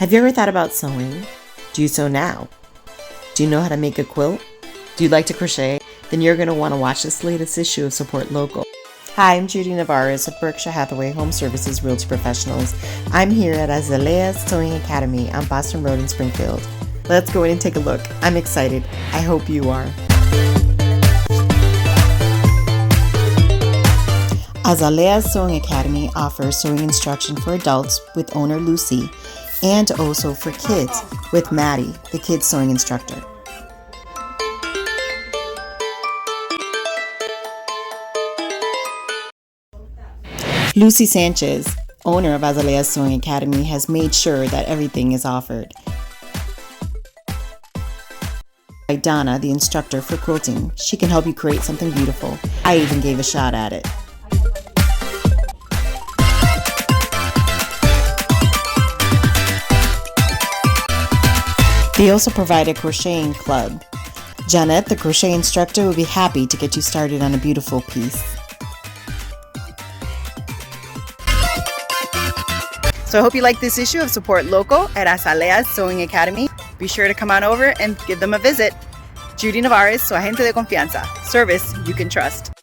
Have you ever thought about sewing? Do you sew now? Do you know how to make a quilt? Do you like to crochet? Then you're going to want to watch this latest issue of Support Local. Hi, I'm Judy Nevarez of Berkshire Hathaway Home Services Realtor Professionals. I'm here at Azaleah Sewing Academy on Boston Road in Springfield. Let's go in and take a look. I'm excited. I hope you are. Azaleah Sewing Academy offers sewing instruction for adults with owner Lucy, and also for kids with Maddie, the kids sewing instructor. Lucy Sanchez, owner of Azaleah Sewing Academy, has made sure that everything is offered. By Donna, the instructor for quilting. She can help you create something beautiful. I even gave a shot at it. They also provide a crocheting club. Janet, the crochet instructor, will be happy to get you started on a beautiful piece. So I hope you like this issue of Support Local at Azaleah Sewing Academy. Be sure to come on over and give them a visit. Judy Nevarez, su agente de confianza. Service you can trust.